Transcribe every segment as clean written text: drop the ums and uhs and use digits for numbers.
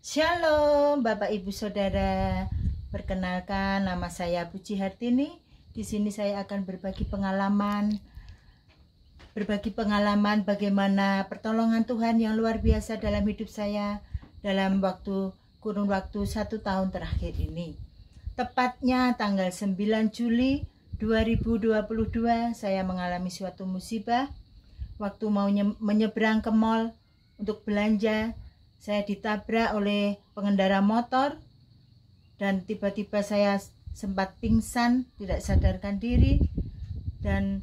Shalom Bapak Ibu Saudara. Perkenalkan, nama saya Puji Hartini. Di sini saya akan berbagi pengalaman bagaimana pertolongan Tuhan yang luar biasa dalam hidup saya dalam kurun waktu 1 tahun terakhir ini. Tepatnya tanggal 9 Juli 2022 saya mengalami suatu musibah. Waktu mau menyeberang ke mall untuk belanja, saya ditabrak oleh pengendara motor dan tiba-tiba saya sempat pingsan, tidak sadarkan diri, dan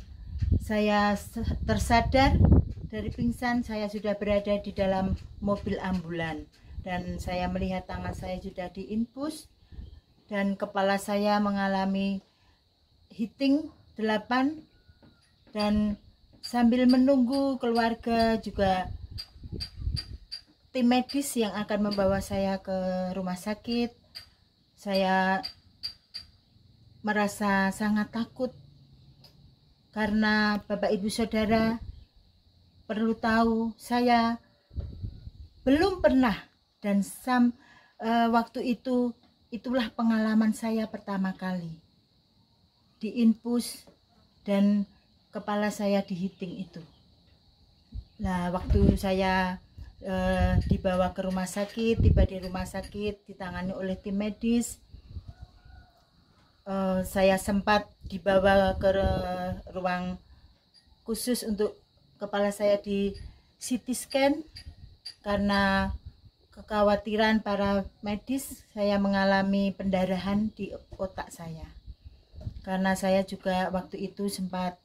saya tersadar dari pingsan. Saya sudah berada di dalam mobil ambulan dan saya melihat tangan saya sudah diinfus dan kepala saya mengalami hitting 8, dan sambil menunggu keluarga juga tim medis yang akan membawa saya ke rumah sakit, saya merasa sangat takut karena Bapak Ibu Saudara perlu tahu, saya belum pernah, dan waktu itulah pengalaman saya pertama kali diinfus dan kepala saya dihiting itu. Nah, waktu saya dibawa ke rumah sakit, tiba di rumah sakit, ditangani oleh tim medis, saya sempat dibawa ke ruang khusus untuk kepala saya di CT scan karena kekhawatiran para medis saya mengalami pendarahan di otak saya. Karena saya juga waktu itu sempat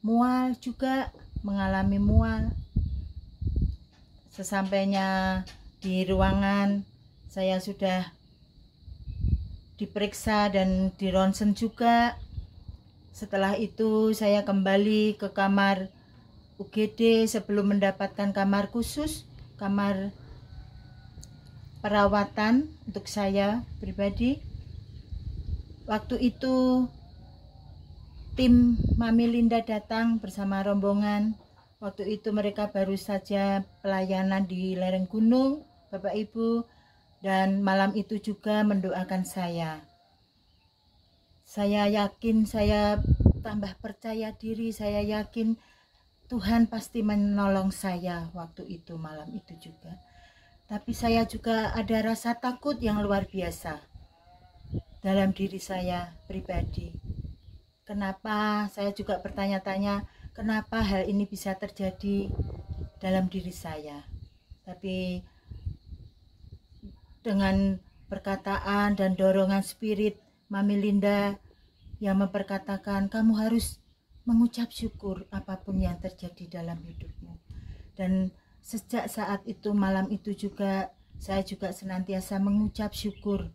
mual juga, mengalami mual. Sesampainya di ruangan, saya sudah diperiksa dan di ronsen juga. Setelah itu saya kembali ke kamar UGD sebelum mendapatkan kamar khusus, kamar perawatan untuk saya pribadi. Waktu itu tim Mami Linda datang bersama rombongan. Waktu itu mereka baru saja pelayanan di lereng gunung, Bapak Ibu, dan malam itu juga mendoakan saya. Saya yakin, saya tambah percaya diri, saya yakin Tuhan pasti menolong saya waktu itu, malam itu juga. Tapi saya juga ada rasa takut yang luar biasa dalam diri saya pribadi. Kenapa? Saya juga bertanya-tanya, kenapa hal ini bisa terjadi dalam diri saya. Tapi dengan perkataan dan dorongan spirit Mami Linda yang memperkatakan, kamu harus mengucap syukur apapun yang terjadi dalam hidupmu. Dan sejak saat itu, malam itu juga, saya juga senantiasa mengucap syukur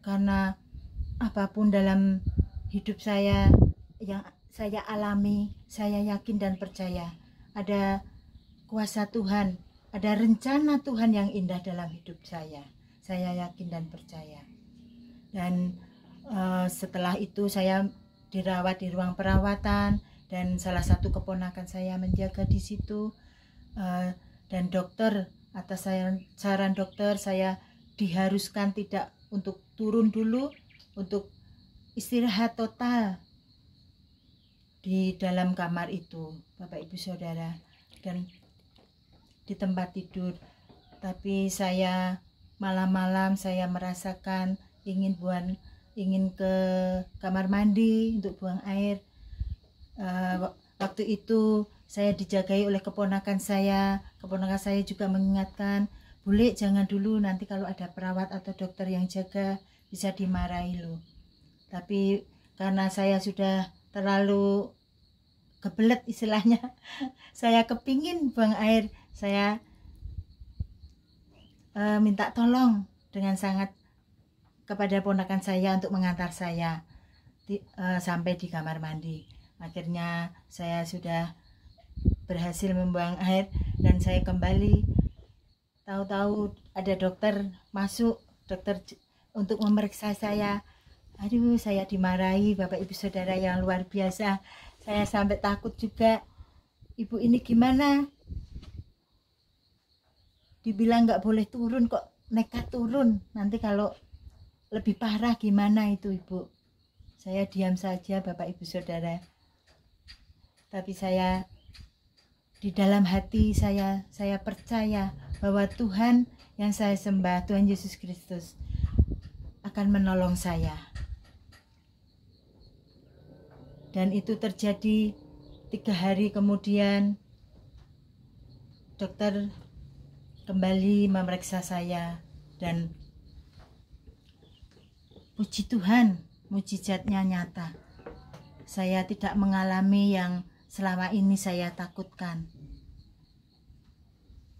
karena apapun dalam hidup saya yang saya alami, saya yakin dan percaya ada kuasa Tuhan, ada rencana Tuhan yang indah dalam hidup saya. Saya yakin dan percaya. Dan setelah itu saya dirawat di ruang perawatan dan salah satu keponakan saya menjaga di situ, dan dokter, atas saran dokter, saya diharuskan tidak untuk turun dulu, untuk istirahat total di dalam kamar itu, Bapak Ibu Saudara, dan di tempat tidur. Tapi saya malam-malam saya merasakan ingin ke kamar mandi untuk buang air. Waktu itu saya dijagai oleh keponakan saya. Keponakan saya juga mengingatkan, Bule jangan dulu, nanti kalau ada perawat atau dokter yang jaga bisa dimarahi loh. Tapi karena saya sudah terlalu kebelet istilahnya, saya kepingin buang air, saya minta tolong dengan sangat kepada ponakan saya untuk mengantar saya sampai di kamar mandi. Akhirnya saya sudah berhasil membuang air dan saya kembali. Tahu-tahu ada dokter masuk, dokter untuk memeriksa saya. Aduh, saya dimarahi Bapak Ibu Saudara yang luar biasa. Saya sampai takut juga. Ibu ini gimana? dibilang nggak boleh turun kok nekat turun. Nanti kalau lebih parah gimana itu Ibu? Saya diam saja Bapak Ibu Saudara. Tapi saya di dalam hati saya percaya bahwa Tuhan yang saya sembah, Tuhan Yesus Kristus, akan menolong saya. Dan itu terjadi 3 hari kemudian. Dokter kembali memeriksa saya dan puji Tuhan, mukjizatnya nyata. Saya tidak mengalami yang selama ini saya takutkan.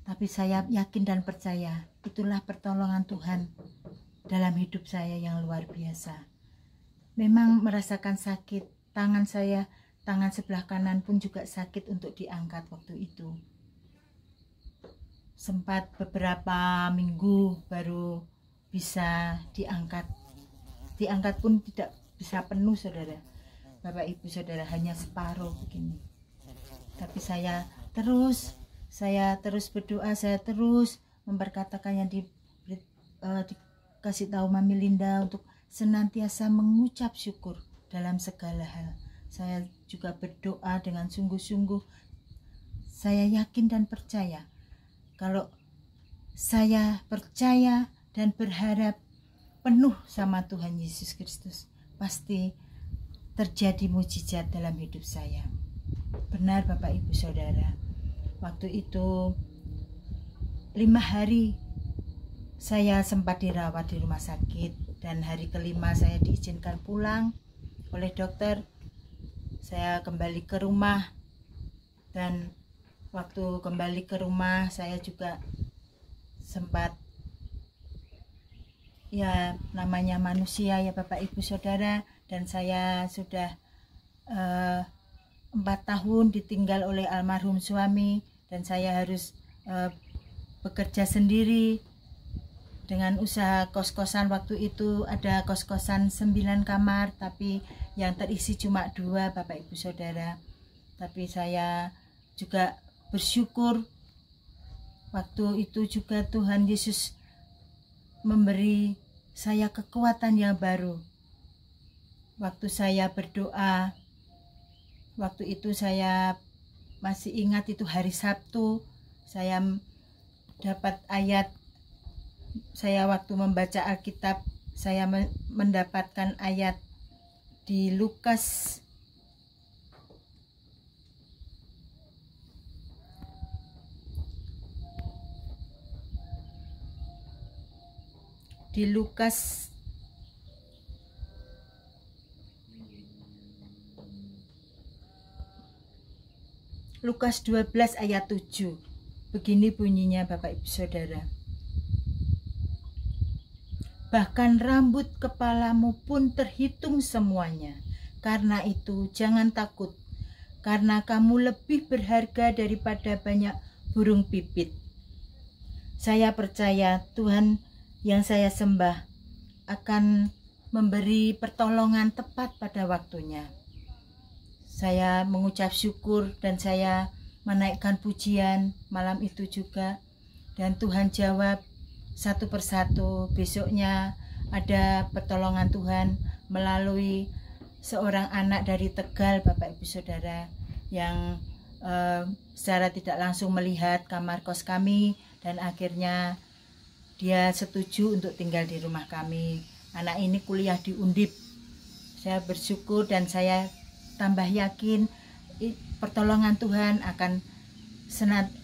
Tapi saya yakin dan percaya itulah pertolongan Tuhan dalam hidup saya yang luar biasa. Memang merasakan sakit, tangan sebelah kanan pun juga sakit untuk diangkat waktu itu. Sempat beberapa minggu baru bisa diangkat. Diangkat pun tidak bisa penuh saudara. Bapak Ibu Saudara, hanya separuh begini. Tapi saya terus berdoa, saya terus memperkatakan yang dikasih tahu Mami Linda untuk senantiasa mengucap syukur dalam segala hal. Saya juga berdoa dengan sungguh-sungguh. Saya yakin dan percaya, kalau saya percaya dan berharap penuh sama Tuhan Yesus Kristus, pasti terjadi mukjizat dalam hidup saya. Benar Bapak Ibu Saudara, waktu itu 5 hari saya sempat dirawat di rumah sakit, dan hari kelima saya diizinkan pulang oleh dokter. Saya kembali ke rumah, dan waktu kembali ke rumah saya juga sempat, ya namanya manusia ya Bapak Ibu Saudara, dan saya sudah 4 tahun ditinggal oleh almarhum suami, dan saya harus bekerja sendiri dengan usaha kos-kosan. Waktu itu ada kos-kosan 9 kamar, tapi yang terisi cuma 2 Bapak Ibu Saudara. Tapi saya juga bersyukur waktu itu juga Tuhan Yesus memberi saya kekuatan yang baru. Waktu saya berdoa, waktu itu saya masih ingat, itu hari Sabtu, saya dapat ayat. Saya waktu membaca Alkitab, saya mendapatkan ayat di Lukas 12 ayat 7. Begini bunyinya Bapak Ibu Saudara. Bahkan rambut kepalamu pun terhitung semuanya. Karena itu jangan takut, karena kamu lebih berharga daripada banyak burung pipit. Saya percaya Tuhan yang saya sembah akan memberi pertolongan tepat pada waktunya. Saya mengucap syukur dan saya menaikkan pujian malam itu juga, dan Tuhan jawab satu persatu. Besoknya ada pertolongan Tuhan melalui seorang anak dari Tegal Bapak Ibu Saudara, yang secara tidak langsung melihat kamar kos kami, dan akhirnya dia setuju untuk tinggal di rumah kami. Anak ini kuliah di Undip. Saya bersyukur dan saya tambah yakin pertolongan Tuhan akan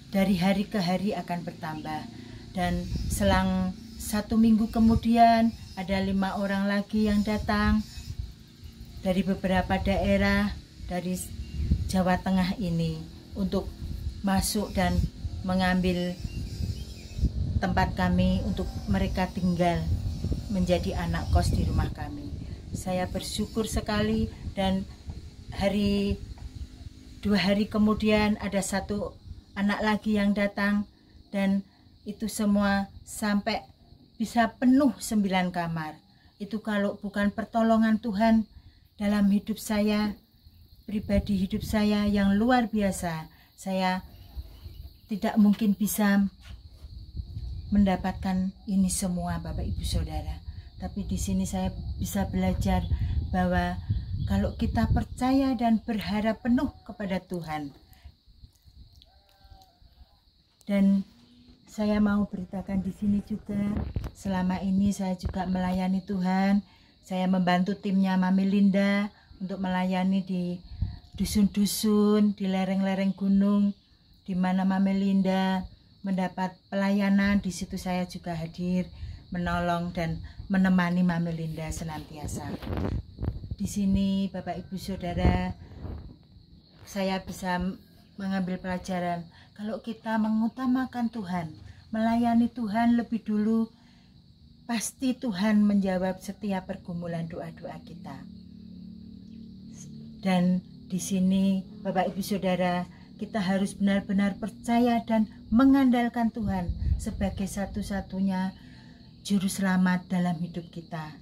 dari hari ke hari akan bertambah. Dan selang 1 minggu kemudian ada 5 orang lagi yang datang dari beberapa daerah dari Jawa Tengah ini untuk masuk dan mengambil tempat kami untuk mereka tinggal menjadi anak kos di rumah kami. Saya bersyukur sekali, dan 2 hari kemudian ada 1 anak lagi yang datang, dan itu semua sampai bisa penuh 9 kamar. Itu kalau bukan pertolongan Tuhan dalam hidup saya, pribadi hidup saya yang luar biasa, saya tidak mungkin bisa mendapatkan ini semua Bapak Ibu Saudara. Tapi di sini saya bisa belajar bahwa kalau kita percaya dan berharap penuh kepada Tuhan. Dan saya mau beritakan di sini juga, selama ini saya juga melayani Tuhan. Saya membantu timnya Mami Linda untuk melayani di dusun-dusun, di lereng-lereng gunung, di mana Mami Linda mendapat pelayanan. Di situ saya juga hadir, menolong dan menemani Mami Linda senantiasa. Di sini Bapak Ibu Saudara, saya bisa mengambil pelajaran kalau kita mengutamakan Tuhan, melayani Tuhan lebih dulu, pasti Tuhan menjawab setiap pergumulan doa-doa kita. Dan di sini Bapak Ibu Saudara, kita harus benar-benar percaya dan mengandalkan Tuhan sebagai satu-satunya juru selamat dalam hidup kita,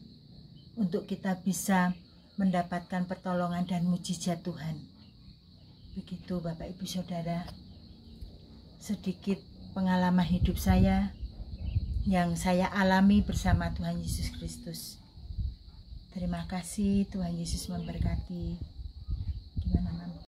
untuk kita bisa mendapatkan pertolongan dan mujizat Tuhan. Begitu Bapak Ibu Saudara, sedikit pengalaman hidup saya yang saya alami bersama Tuhan Yesus Kristus. Terima kasih, Tuhan Yesus memberkati. Gimana, Mama?